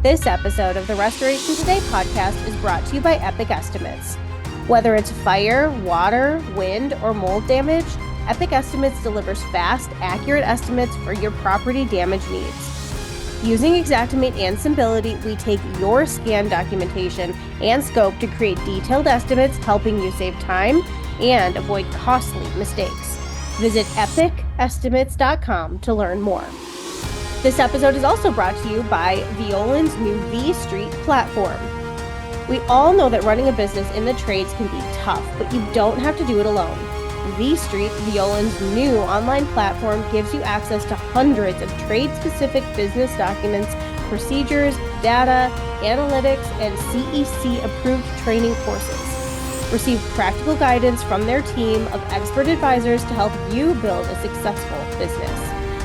This episode of the Restoration Today podcast is brought to you by Epic Estimates. Whether it's fire, water, wind, or mold damage, Epic Estimates delivers fast, accurate estimates for your property damage needs. Using Xactimate and Symbility, we take your scan documentation and scope to create detailed estimates, helping you save time and avoid costly mistakes. Visit epicestimates.com to learn more. This episode is also brought to you by Violand's new V Street platform. We all know that running a business in the trades can be tough, but you don't have to do it alone. V Street, Violand's new online platform, gives you access to hundreds of trade-specific business documents, procedures, data, analytics, and CEC-approved training courses. Receive practical guidance from their team of expert advisors to help you build a successful business.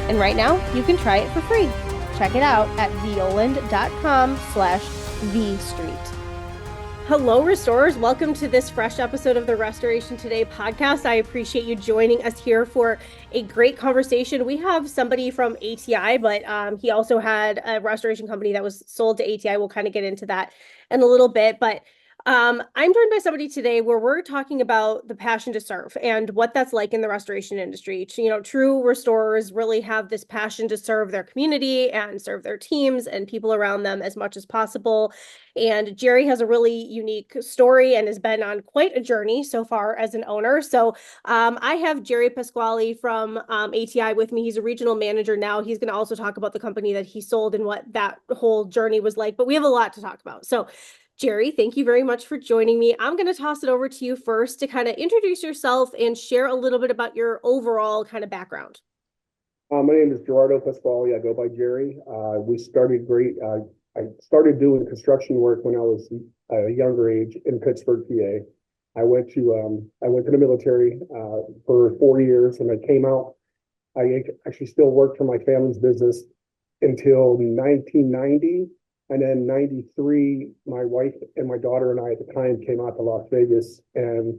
And right now, you can try it for free. Check it out at violand.com/vstreet. Hello, restorers. Welcome to this fresh episode of the Restoration Today podcast. I appreciate you joining us here for a great conversation. We have somebody from ATI, but he also had a restoration company that was sold to ATI. We'll kind of get into that in a little bit, but I'm joined by somebody today where we're talking about the passion to serve and what that's like in the restoration industry. True restorers really have this passion to serve their community and serve their teams and people around them as much as possible. And Jerry has a really unique story and has been on quite a journey so far as an owner. So I have Jerry Pasquale from ATI with me. He's a regional manager now. He's going to also talk about the company that he sold and what that whole journey was like. But we have a lot to talk about. So Jerry, thank you very much for joining me. I'm going to toss it over to you first to kind of introduce yourself and share a little bit about your overall kind of background. My name is Gerardo Pasquale. I go by Jerry. I started doing construction work when I was a younger age in Pittsburgh, PA. I went to the military for 4 years, and I came out. I actually still worked for my family's business until 1990. And then 93, my wife and my daughter and I at the time came out to Las Vegas and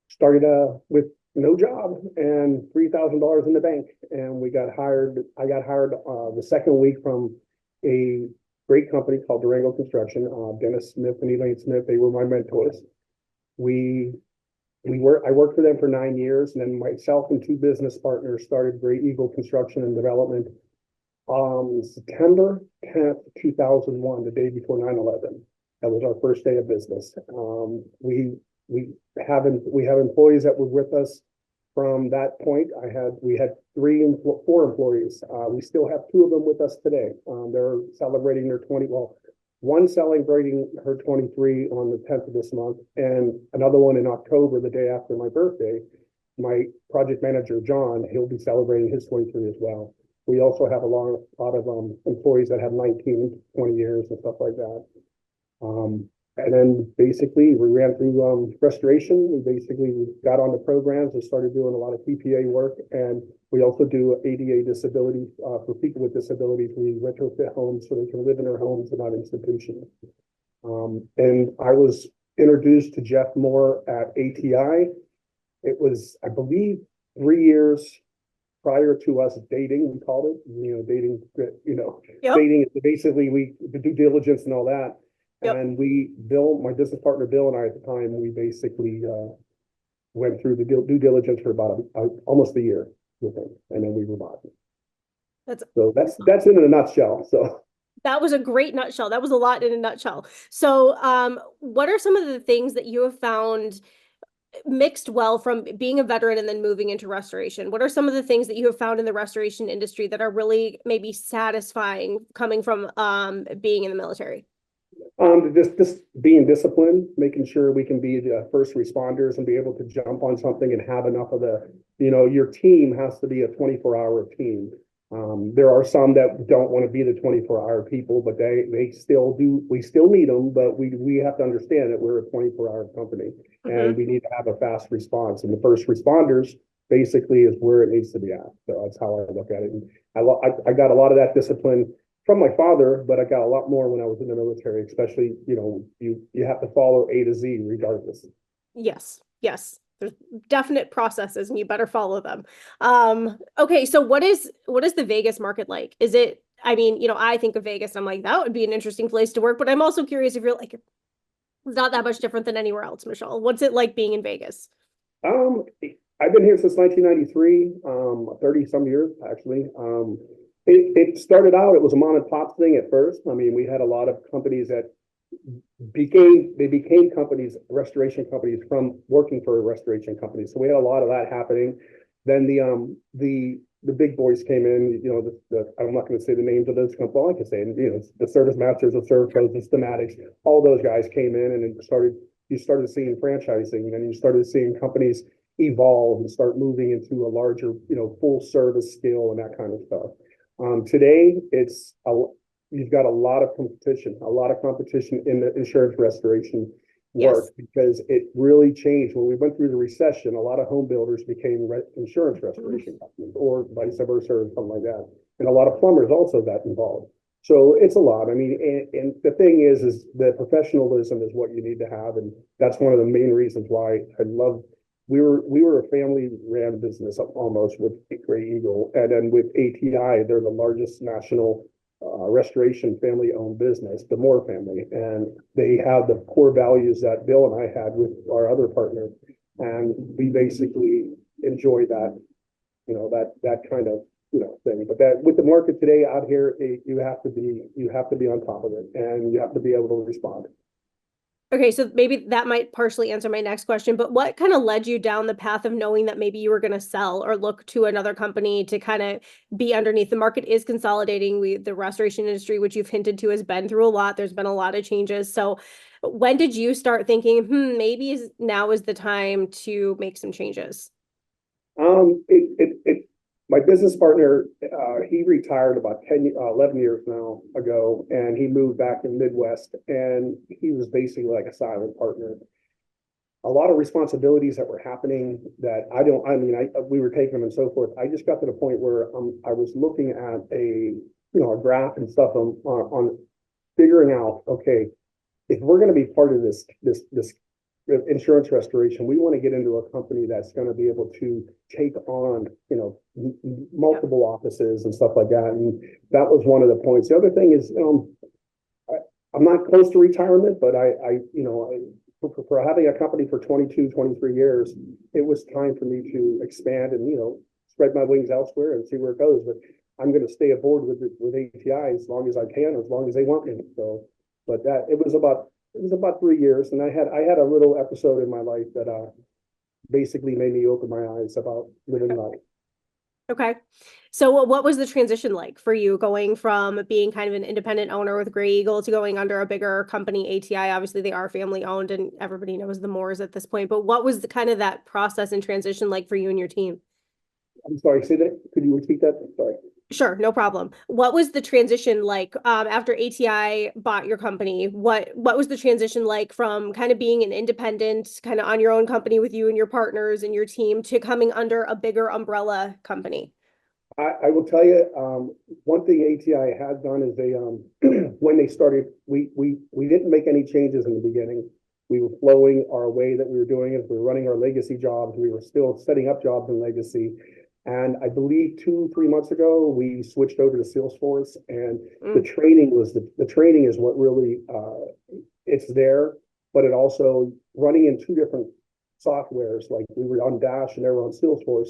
started with no job and $3,000 in the bank. And we got hired. I got hired the second week from a great company called Durango Construction. Dennis Smith and Elaine Smith, they were my mentors. I worked for them for 9 years, and then myself and two business partners started Great Eagle Construction and Development. September 10th, 2001, the day before 9/11. That was our first day of business. We have employees that were with us from that point. We had 4 employees. We still have 2 of them with us today. They're celebrating their one celebrating her 23 on the 10th of this month, and another one in October, the day after my birthday. My project manager, John, he'll be celebrating his 23 as well. We also have a lot of employees that have 19, 20 years and stuff like that. And then basically we ran through restoration. We got on the programs and started doing a lot of TPA work. And we also do ADA disability for people with disabilities. We retrofit homes so they can live in their homes and not institutions. And I was introduced to Jeff Moore at ATI. It was, I believe, 3 years prior to us dating, we called it, dating, Yep. dating is basically the due diligence and all that. Yep. And Bill, my business partner, Bill, and I at the time, we basically went through the due diligence for about almost a year with him, and then we were bought. That's in a nutshell. So that was a great nutshell. That was a lot in a nutshell. So what are some of the things that you have found mixed well from being a veteran and then moving into restoration? What are some of the things that you have found in the restoration industry that are really maybe satisfying coming from being in the military? Just being disciplined, making sure we can be the first responders and be able to jump on something and have enough of your team has to be a 24-hour team. There are some that don't want to be the 24-hour people, but they still do. We still need them, but we have to understand that we're a 24-hour company. And we need to have a fast response. And the first responders basically is where it needs to be at. So that's how I look at it. And I got a lot of that discipline from my father, but I got a lot more when I was in the military, especially, you have to follow A to Z regardless. Yes. There's definite processes and you better follow them. Okay. So what is the Vegas market like? Is it I mean, I think of Vegas, I'm like, that would be an interesting place to work, but I'm also curious if you're like, it's not that much different than anywhere else, Michelle. What's it like being in Vegas? Um, I've been here since 1993, 30 some years actually. It started out, it was a mom and pop thing at first. I mean, we had a lot of companies that became companies, restoration companies from working for a restoration company. So we had a lot of that happening. Then the big boys came in, I'm not going to say the names of those companies. All I can say, the Service Masters of Service Pros, the Stematics, all those guys came in and you started seeing franchising and you started seeing companies evolve and start moving into a larger, full service scale and that kind of stuff. Today, you've got a lot of competition in the insurance restoration work Yes. because it really changed. When we went through the recession, a lot of home builders became insurance restoration companies or vice versa or something like that. And a lot of plumbers also got involved. So it's a lot. I mean, and the thing is the professionalism is what you need to have. And that's one of the main reasons why we were a family ran business almost with Gray Eagle. And then with ATI, they're the largest national restoration family owned business, the Moore family. And they have the core values that Bill and I had with our other partner. And we basically enjoy that, that kind of, thing. But that with the market today out here, you have to be on top of it and you have to be able to respond. Okay, so maybe that might partially answer my next question, but what kind of led you down the path of knowing that maybe you were going to sell or look to another company to kind of be underneath? The market is consolidating. The restoration industry, which you've hinted to, has been through a lot. There's been a lot of changes. So when did you start thinking, maybe now is the time to make some changes? My business partner, he retired about 11 years now ago, and he moved back in Midwest, and he was basically like a silent partner. A lot of responsibilities that were happening that we were taking them and so forth. I just got to the point where I was looking at a graph and stuff on figuring out, okay, if we're going to be part of this insurance restoration, we want to get into a company that's going to be able to take on, multiple offices and stuff like that. And that was one of the points. The other thing is, I'm not close to retirement, but for having a company for 22, 23 years, it was time for me to expand and, spread my wings elsewhere and see where it goes. But I'm going to stay aboard with ATI as long as I can, as long as they want me. So, but it was about 3 years, and I had a little episode in my life that basically made me open my eyes about living life. Okay. So what was the transition like for you going from being kind of an independent owner with Gray Eagle to going under a bigger company, ATI? Obviously, they are family owned and everybody knows the Moores at this point. But what was the kind of that process and transition like for you and your team? I'm sorry, say that. Could you repeat that? Sorry. Sure, no problem. What was the transition like after ATI bought your company? What was the transition like from kind of being an independent, kind of on your own company with you and your partners and your team to coming under a bigger umbrella company? I will tell you, one thing ATI had done is they, when they started, we didn't make any changes in the beginning. We were flowing our way that we were doing it. We were running our legacy jobs. We were still setting up jobs in legacy. And I believe 2-3 months ago, we switched over to Salesforce, and the training is what really, it's there, but it also running in two different softwares, like we were on Dash and they were on Salesforce.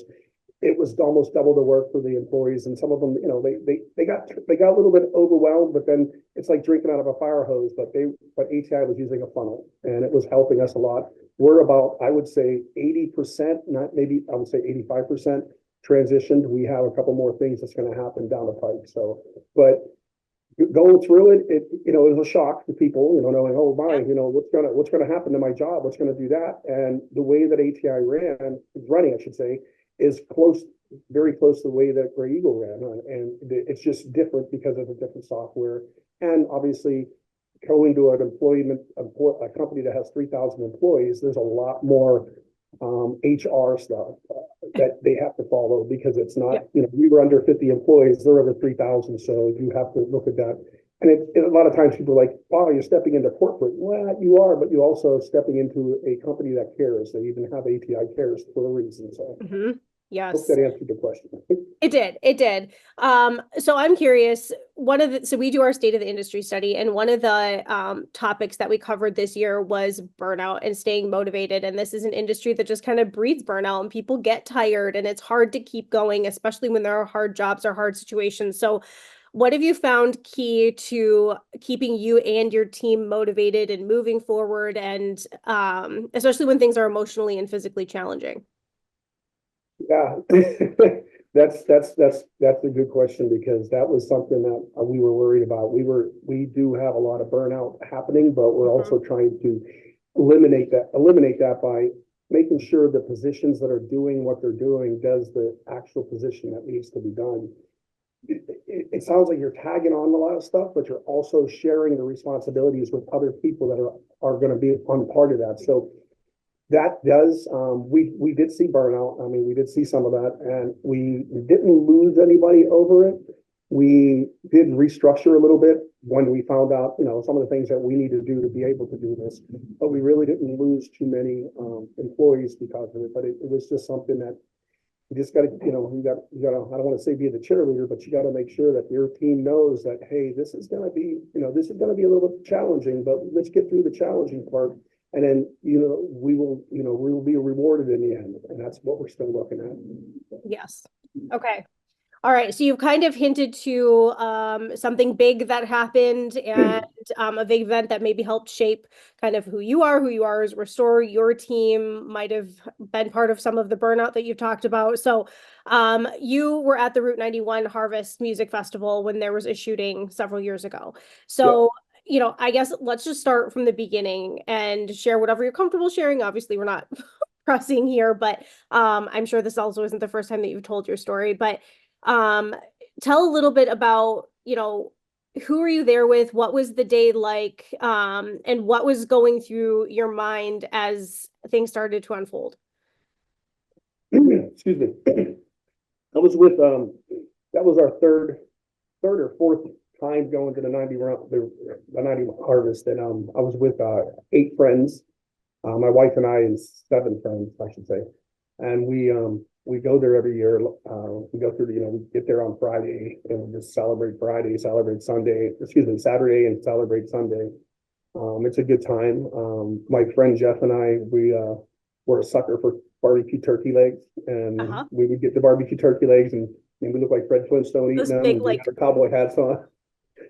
It was almost double the work for the employees, and some of them, they got a little bit overwhelmed, but then it's like drinking out of a fire hose. But ATI was using a funnel, and it was helping us a lot. We're about, I would say, 80%, not maybe I would say 85% transitioned. We have a couple more things that's going to happen down the pike. So, but going through it was a shock to people, knowing, oh my, what's gonna happen to my job? What's going to do that? And the way that ATI running, I should say, is very close to the way that Gray Eagle ran. And it's just different because of the different software. And obviously, going to a company that has 3,000 employees, there's a lot more HR stuff that they have to follow because it's not, we were under 50 employees, they're over 3,000. So you have to look at that. And a lot of times people are like, wow, you're stepping into corporate. Well, you are, but you're also stepping into a company that cares. They even have ATI cares for a reason. So Yes. hope that answered the question. It did. So I'm curious, so we do our state of the industry study, and one of the topics that we covered this year was burnout and staying motivated. And this is an industry that just kind of breeds burnout, and people get tired, and it's hard to keep going, especially when there are hard jobs or hard situations. So what have you found key to keeping you and your team motivated and moving forward, and especially when things are emotionally and physically challenging? Yeah, that's a good question, because that was something that we were worried about. We do have a lot of burnout happening, but we're also trying to eliminate that by making sure the positions that are doing what they're doing does the actual position that needs to be done. It sounds like you're tagging on a lot of stuff, but you're also sharing the responsibilities with other people that are going to be on part of that. So that does, we did see burnout. I mean, we did see some of that, and we didn't lose anybody over it. We did restructure a little bit when we found out, some of the things that we need to do to be able to do this, but we really didn't lose too many employees because of it. But it was just something that you just got to, you got to, I don't want to say be the cheerleader, but you got to make sure that your team knows that, hey, this is going to be, this is going to be a little bit challenging, but let's get through the challenging part. And then, we will be rewarded in the end. And that's what we're still looking at. Yes. Okay. All right. So you've kind of hinted to something big that happened, and a big event that maybe helped shape kind of who you are as Restore. Your team might have been part of some of the burnout that you've talked about. So you were at the Route 91 Harvest Music Festival when there was a shooting several years ago. So I guess let's just start from the beginning and share whatever you're comfortable sharing. Obviously, we're not pressing here, but I'm sure this also isn't the first time that you've told your story. But tell a little bit about, who were you there with? What was the day like? And what was going through your mind as things started to unfold? Excuse me. I was with, that was our third or fourth time going to the 90 harvest. And I was with 8 friends, my wife and I, and 7 friends, I should say. And we go there every year. We go through we get there on Friday and we just celebrate Friday, celebrate Sunday, Saturday, and celebrate Sunday. It's a good time. My friend Jeff and I, were a sucker for barbecue turkey legs, and we would get the barbecue turkey legs, and we look like Fred Flintstone eating them. Big, we had our cowboy hats on.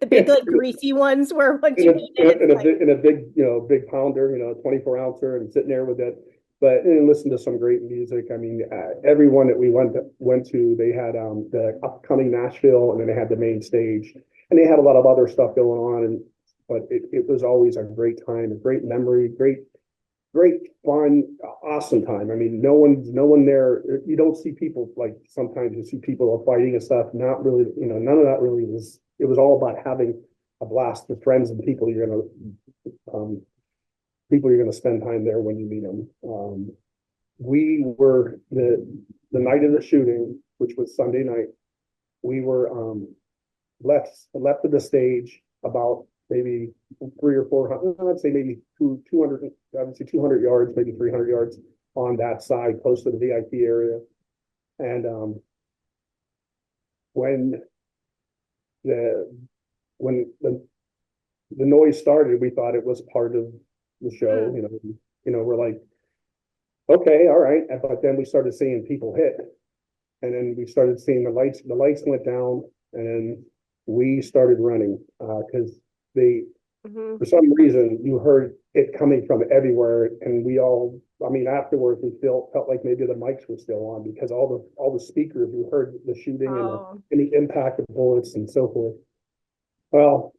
The big, greasy ones where once you eat it, in a big, big pounder, 24 ouncer, and sitting there with that. But and listen to some great music. I mean, everyone that we went to, they had the upcoming Nashville, and then they had the main stage, and they had a lot of other stuff going on. But it was always a great time, a great memory, great fun, awesome time. I mean, no one there. You don't see people like sometimes you see people fighting and stuff. Not really, none of that really was. It was all about having a blast with friends and people you're gonna spend time there when you meet them. We were the night of the shooting, which was Sunday night. We were left of the stage about maybe 300 or 400. I'd say maybe 200. I would say 200 yards, maybe 300 yards on that side, close to the VIP area. And when the noise started, we thought it was part of the show. We're like, okay, all right. But then we started seeing people hit, and then we started seeing the lights. The lights went down, and we started running because for some reason, you heard it coming from everywhere, and we all. I mean, afterwards, we felt like maybe the mics were still on because all the speakers, we heard the shooting and the impact of bullets and so forth. Well,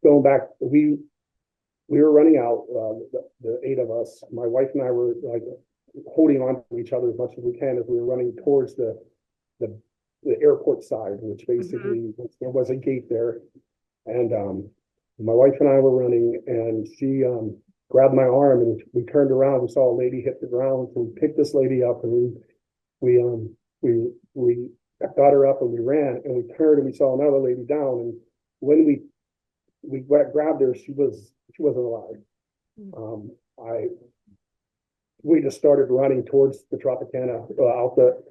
going back, we were running out, the 8 of us. My wife and I were like holding on to each other as much as we can as we were running towards the airport side, which basically there was a gate there. And my wife and I were running, and she grabbed my arm, and we turned around. We saw a lady hit the ground, so we picked this lady up, and we got her up, and we ran, and we turned, and we saw another lady down. And when we grabbed her, she wasn't alive. We just started running towards the Tropicana, out the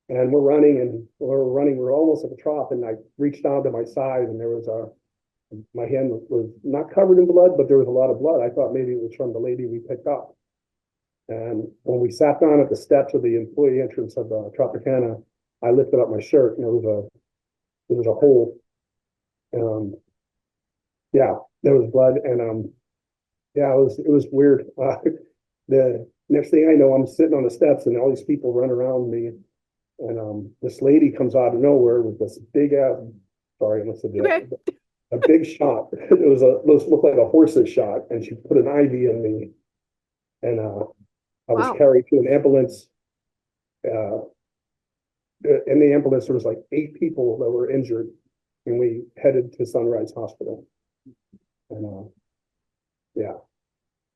and we're almost at the trough, and I reached down to my side, and there was my hand was not covered in blood, but there was a lot of blood. I thought maybe it was from the lady we picked up. And when we sat down at the steps of the employee entrance of the Tropicana, I lifted up my shirt, and there was a hole. Yeah, there was blood, and yeah, it was weird. The next thing I know, I'm sitting on the steps, and all these people run around me, and this lady comes out of nowhere with this big ass. Sorry, I must have Okay. a big shot. It was looked like a horse's shot, and she put an IV in me, and I was Wow. carried to an ambulance. In the ambulance, there was like 8 people that were injured, and we headed to Sunrise Hospital. And yeah,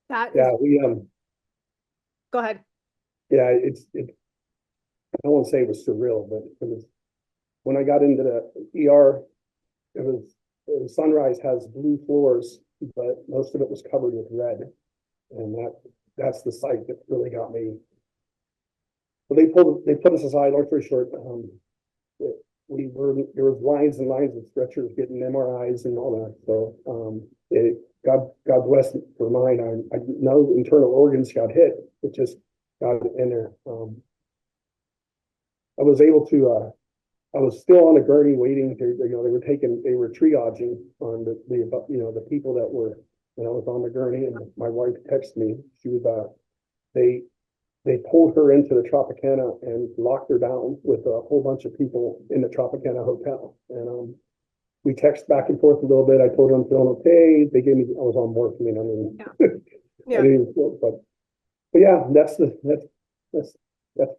That is, yeah, go ahead. yeah, I don't want to say it was surreal, but it was when I got into the ER. Sunrise has blue floors, but most of it was covered with red, and that's the site that really got me. But they put us aside. Long story short, there was lines and lines of stretchers getting MRIs and all that. So God bless for mine. I no internal organs got hit. It just got in there. I was able to. I was still on a gurney waiting. They were triaging on the people that were. I was on the gurney, and my wife texted me. She was they pulled her into the Tropicana and locked her down with a whole bunch of people in the Tropicana hotel. And we texted back and forth a little bit. I told her I'm feeling okay. They gave me, I was on morphine. I mean, Yeah. I didn't even feel, but yeah, that's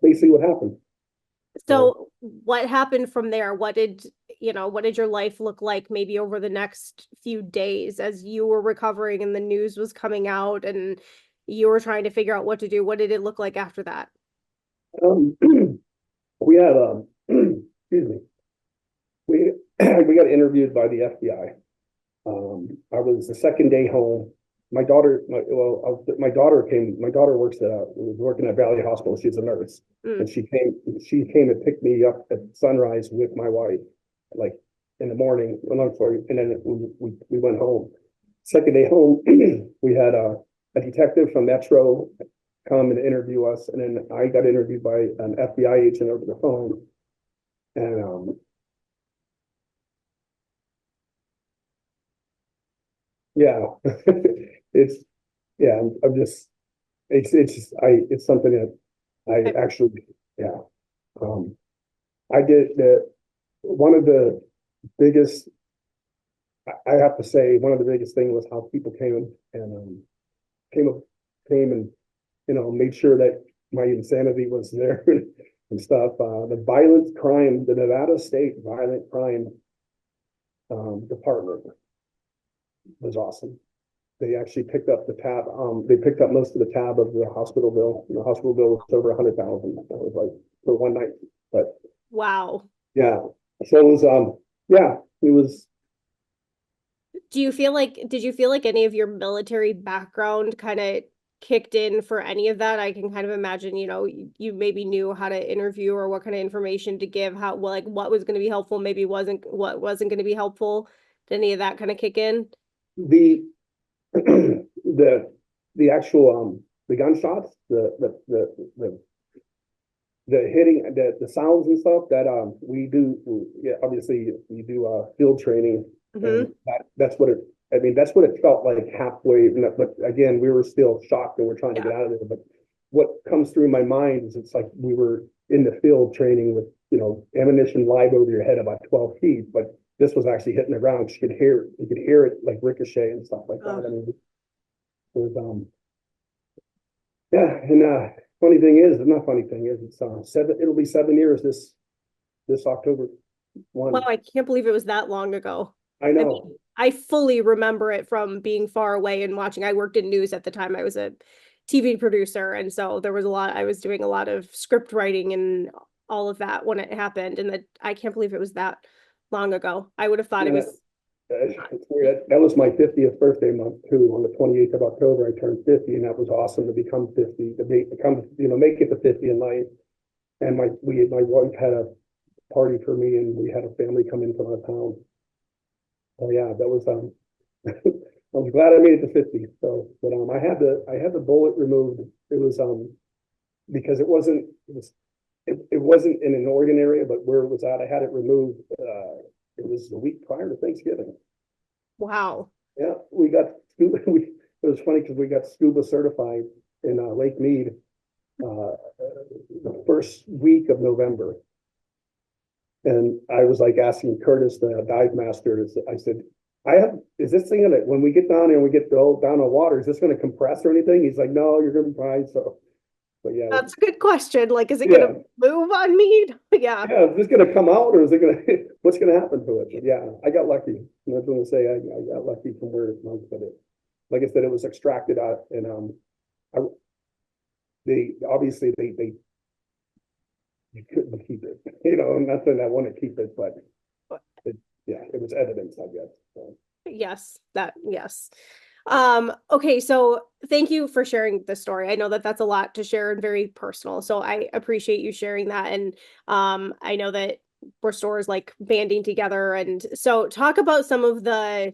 basically what happened. So what happened from there? What did your life look like maybe over the next few days as you were recovering and the news was coming out and you were trying to figure out what to do? What did it look like after that? Um, we had excuse me, we we got interviewed by the FBI. I was the second day home. My daughter works was working at Valley Hospital. She's a nurse, and she came and picked me up at Sunrise with my wife, like in the morning. Long story, and then we went home. Second day home, we had a detective from Metro come and interview us, and then I got interviewed by an FBI agent over the phone, and yeah, it's yeah, I'm just it's something that I actually yeah. Um, I did one of the biggest. I have to say one of the biggest thing was how people came and came up came and made sure that my insanity was there and stuff. The Nevada State Violent Crime Department was awesome. They actually picked up the tab. They picked up most of the tab of the hospital bill. The hospital bill was over 100,000. That was like for one night. But Wow. yeah, so it was. Yeah, it was. Did you feel like any of your military background kind of kicked in for any of that? I can kind of imagine, you maybe knew how to interview or what kind of information to give, what was going to be helpful, maybe what wasn't going to be helpful. Did any of that kind of kick in? The the actual the gunshots, the hitting, the sounds and stuff that we do. Yeah, obviously we do field training, and that's what it. I mean, that's what it felt like halfway. But again, we were still shocked and we're trying to get out of there. But what comes through my mind is it's like we were in the field training with ammunition live over your head about 12 feet, but this was actually hitting the ground. You could hear it like ricochet and stuff like that. I mean, it was yeah. And funny thing is, it's it'll be 7 years this October 1. Wow, I can't believe it was that long ago. I know. I mean, I fully remember it from being far away and watching. I worked in news at the time. I was a TV producer, and so there was I was doing a lot of script writing and all of that when it happened, and I can't believe it was that long ago. I would have thought it was. It's weird. That was my 50th birthday month too. On the 28th of October, I turned 50, and that was awesome to become 50, to make it to 50 in life. and my wife had a party for me, and we had a family come in from out of town. Oh yeah, that was I was glad I made it to 50. So, but I had the bullet removed. It was because it wasn't in an organ area, but where it was at, I had it removed. It was the week prior to Thanksgiving. Wow. Yeah, we got scuba. It was funny because we got scuba certified in Lake Mead the first week of November. And I was like asking Curtis, the dive master, I said, is this thing that when we get down and we get down on water, is this going to compress or anything? He's like, no, you're going to be fine. So, but yeah. That's a good question. Like, is it Yeah. going to move on me? Yeah. Yeah, is this going to come out or is it going to, what's going to happen to it? But yeah, I got lucky. And I was going to say, I got lucky from where it was, but like I said, it was extracted out and, they obviously they you couldn't keep it, not that I want to keep it, but yeah, it was evidence, I guess. So. Yes. Okay, so thank you for sharing the story. I know that that's a lot to share and very personal. So I appreciate you sharing that. And I know that we're stores like banding together. And so talk about some of the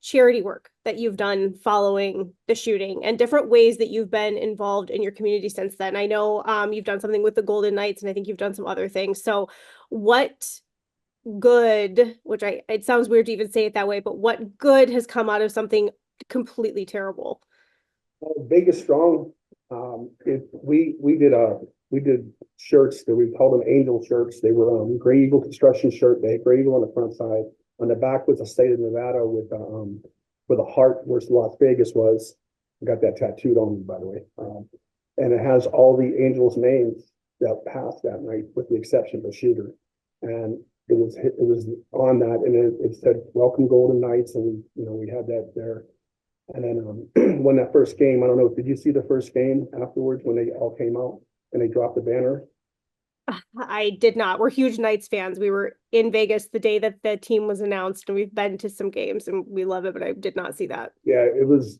charity work that you've done following the shooting and different ways that you've been involved in your community since then. I know you've done something with the Golden Knights, and I think you've done some other things. So what good, which it sounds weird to even say it that way, but what good has come out of something completely terrible? Big is strong. We did shirts that we called them angel shirts. They were Gray Eagle construction shirt. They had Gray Eagle on the front side. On the back was the state of Nevada with a heart where Las Vegas was. I got that tattooed on me, by the way. And it has all the angels' names that passed that night, with the exception of the shooter. And it was on that, and it said "Welcome Golden Knights," and we had that there. And then when that first game, I don't know, did you see the first game afterwards when they all came out and they dropped the banner? I did not. We're huge Knights fans. We were in Vegas the day that the team was announced, and we've been to some games, and we love it, but I did not see that. Yeah,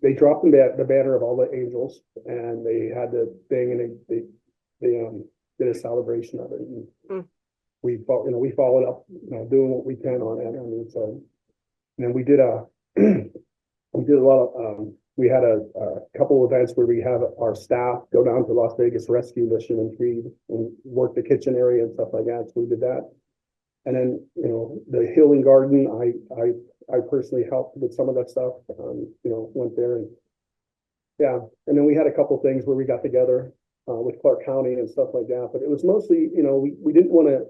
they dropped the banner of all the angels, and they had the thing, and they did a celebration of it. And we followed up, doing what we can on it. I mean, so, and then we did a lot of, we had a couple of events where we have our staff go down to Las Vegas rescue mission and feed and work the kitchen area and stuff like that. So we did that. And then, the healing garden, I personally helped with some of that stuff, went there and yeah. And then we had a couple things where we got together with Clark County and stuff like that. But it was mostly, we didn't want to,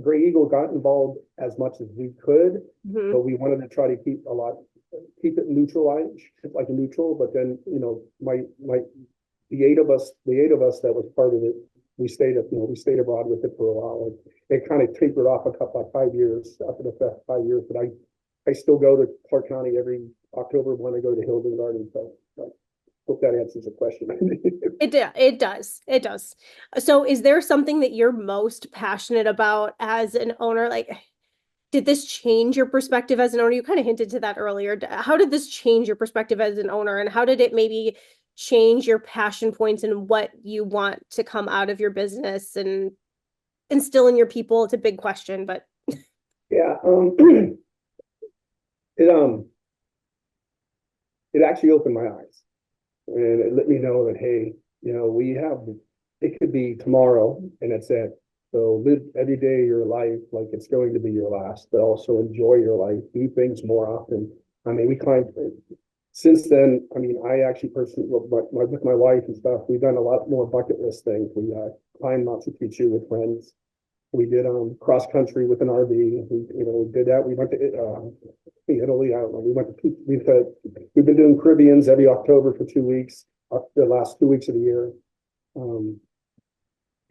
Gray Eagle got involved as much as we could, but we wanted to try to keep it neutralized, like neutral. But then, the eight of us that was part of it, we stayed abroad with it for a while. And it kind of tapered off like 5 years, after the 5 years. But I still go to Clark County every October when I go to Hilden Garden. So hope that answers the question. It does. So is there something that you're most passionate about as an owner? Like, did this change your perspective as an owner? You kind of hinted to that earlier. How did this change your perspective as an owner, and how did it maybe change your passion points and what you want to come out of your business and instill in your people? It's a big question, but yeah, it actually opened my eyes, and it let me know that, hey, it could be tomorrow and that's it. So live every day of your life like it's going to be your last, but also enjoy your life. Do things more often. I mean, we climbed since then. I mean, I actually personally, with my wife and stuff, we've done a lot more bucket list things. We climbed Machu Picchu with friends. We did cross country with an RV. We did that. We went to Italy. I don't know. We've been doing Caribbeans every October for 2 weeks. The last 2 weeks of the year.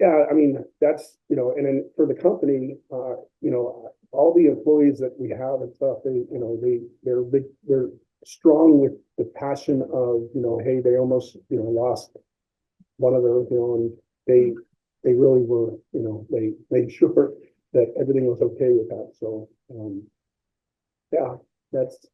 Yeah, I mean, that's, and then for the company, all the employees that we have and stuff, they're strong with the passion of, hey, they almost, lost one of those, and they really were, they made sure that everything was okay with that. So, yeah, that's.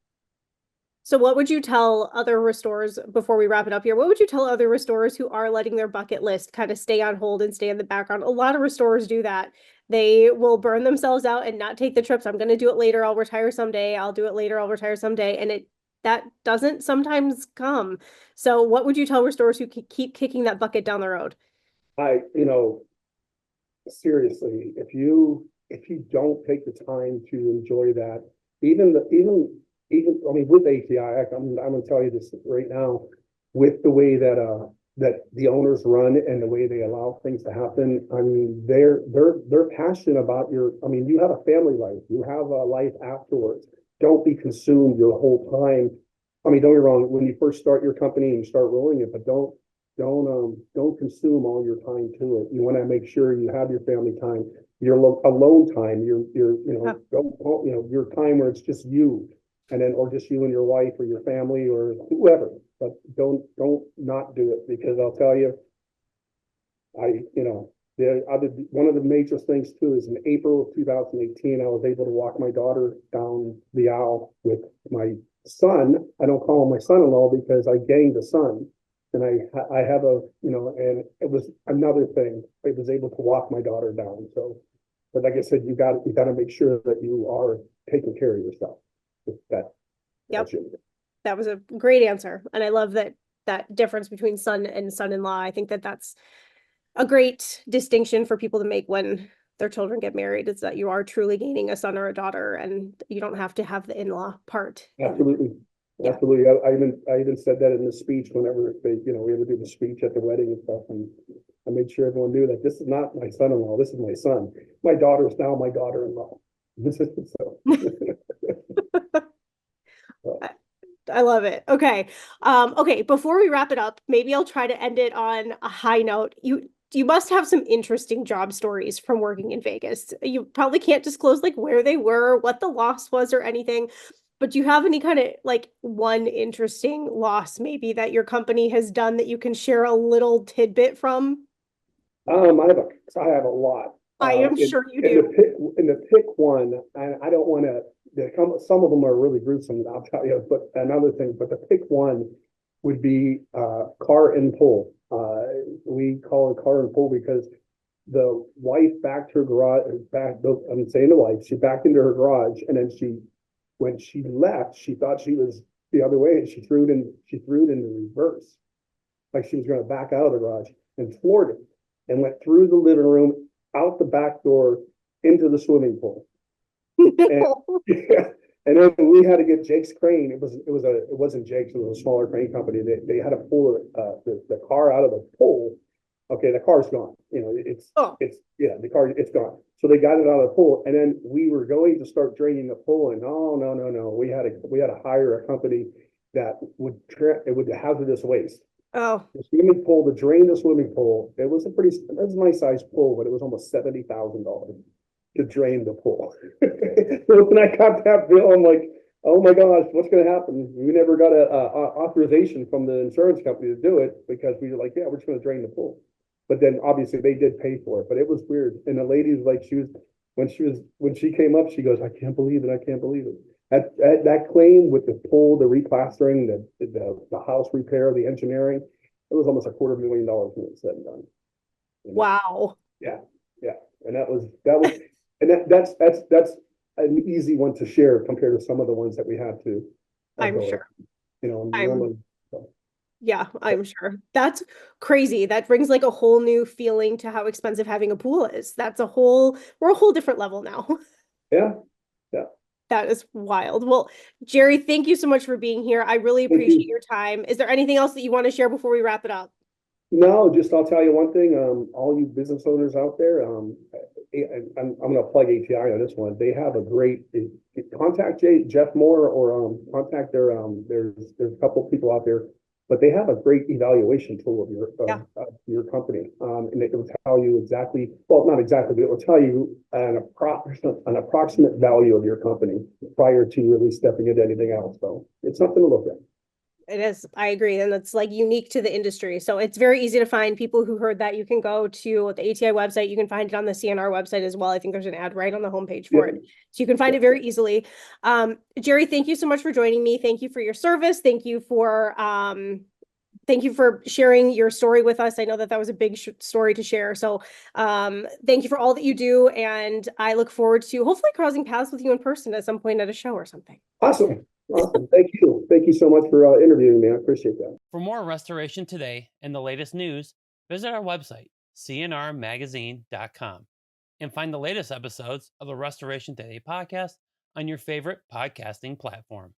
So what would you tell other restorers before we wrap it up here? What would you tell other restorers who are letting their bucket list kind of stay on hold and stay in the background? A lot of restorers do that. They will burn themselves out and not take the trips. I'm going to do it later. I'll retire someday. I'll do it later. I'll retire someday. And that doesn't sometimes come. So what would you tell restorers who keep kicking that bucket down the road? You know, seriously, if you don't take the time to enjoy that, even I mean with ATI, I'm gonna tell you this right now, with the way that the owners run and the way they allow things to happen. I mean, they're passionate about I mean, you have a family life, you have a life afterwards. Don't be consumed your whole time. I mean, don't get me wrong, when you first start your company and you start rolling it, but don't consume all your time to it. You want to make sure you have your family time, your alone time, your time where it's just you, and then or just you and your wife or your family or whoever. But don't not do it, because I'll tell you, one of the major things too is in April of 2018, I was able to walk my daughter down the aisle with my son. I don't call him my son-in-law because I gained a son. And I have and it was another thing. I was able to walk my daughter down. So, but like I said, you got to make sure that you are taking care of yourself. Yep. That was a great answer. And I love that difference between son and son-in-law. I think that's a great distinction for people to make when their children get married, is that you are truly gaining a son or a daughter, and you don't have to have the in-law part. Absolutely. Yeah. Absolutely. I even said that in the speech whenever we had to do the speech at the wedding and stuff. And I made sure everyone knew that this is not my son-in-law. This is my son. My daughter is now my daughter-in-law. This is so. I love it. Okay. Okay. Before we wrap it up, maybe I'll try to end it on a high note. You must have some interesting job stories from working in Vegas. You probably can't disclose like where they were, what the loss was or anything, but do you have any kind of like one interesting loss maybe that your company has done that you can share a little tidbit from? I have a lot. I am sure you do. In the pick one, I don't want to. Some of them are really gruesome. I'll tell you. But another thing, but the pick one would be car and pull. We call it car and pull because the wife backed her garage back. I'm saying the wife. She backed into her garage, and then when she left, she thought she was the other way, and she threw it in reverse, like she was going to back out of the garage, and floored it, and went through the living room, out the back door, into the swimming pool. And, yeah, and then we had to get Jake's crane. It wasn't Jake's. It was a smaller crane company. They had to pull the car out of the pool. Okay, the car's gone. The car, it's gone. So they got it out of the pool, and then we were going to start draining the pool, and no. We had to hire a company that would hazardous waste. Oh, the swimming pool to drain the swimming pool. It was a nice sized pool, but it was almost $70,000 to drain the pool. When I got that bill, I'm like, oh my gosh, what's going to happen? We never got a authorization from the insurance company to do it because we were like, yeah, we're just going to drain the pool. But then obviously they did pay for it, but it was weird. And the lady was like, when she came up, she goes, I can't believe it. I can't believe it. That claim with the pool, the replastering, the house repair, the engineering, it was almost $250,000 when it's said and done. Wow. Yeah. And that's an easy one to share compared to some of the ones that we have to. I'm sure. Normally. Yeah, I'm sure. That's crazy. That brings like a whole new feeling to how expensive having a pool is. We're a whole different level now. Yeah. That is wild. Well, Jerry, thank you so much for being here. I really appreciate your time. Is there anything else that you want to share before we wrap it up? No, just I'll tell you one thing. All you business owners out there, I'm going to plug ATI on this one. They have a great contact Jeff Moore or contact there's a couple of people out there, but they have a great evaluation tool of your company, and it will tell you exactly, well, not exactly, but it will tell you an approximate value of your company prior to really stepping into anything else. So it's something to look at. It is. I agree. And it's like unique to the industry. So it's very easy to find people who heard that. You can go to the ATI website. You can find it on the CNR website as well. I think there's an ad right on the homepage for Yep. it. So you can find it very easily. Jerry, thank you so much for joining me. Thank you for your service. Thank you for sharing your story with us. I know that was a big story to share. So thank you for all that you do. And I look forward to hopefully crossing paths with you in person at some point at a show or something. Awesome. Awesome. Thank you. Thank you so much for interviewing me. I appreciate that. For more Restoration Today and the latest news, visit our website, cnrmagazine.com, and find the latest episodes of the Restoration Today podcast on your favorite podcasting platform.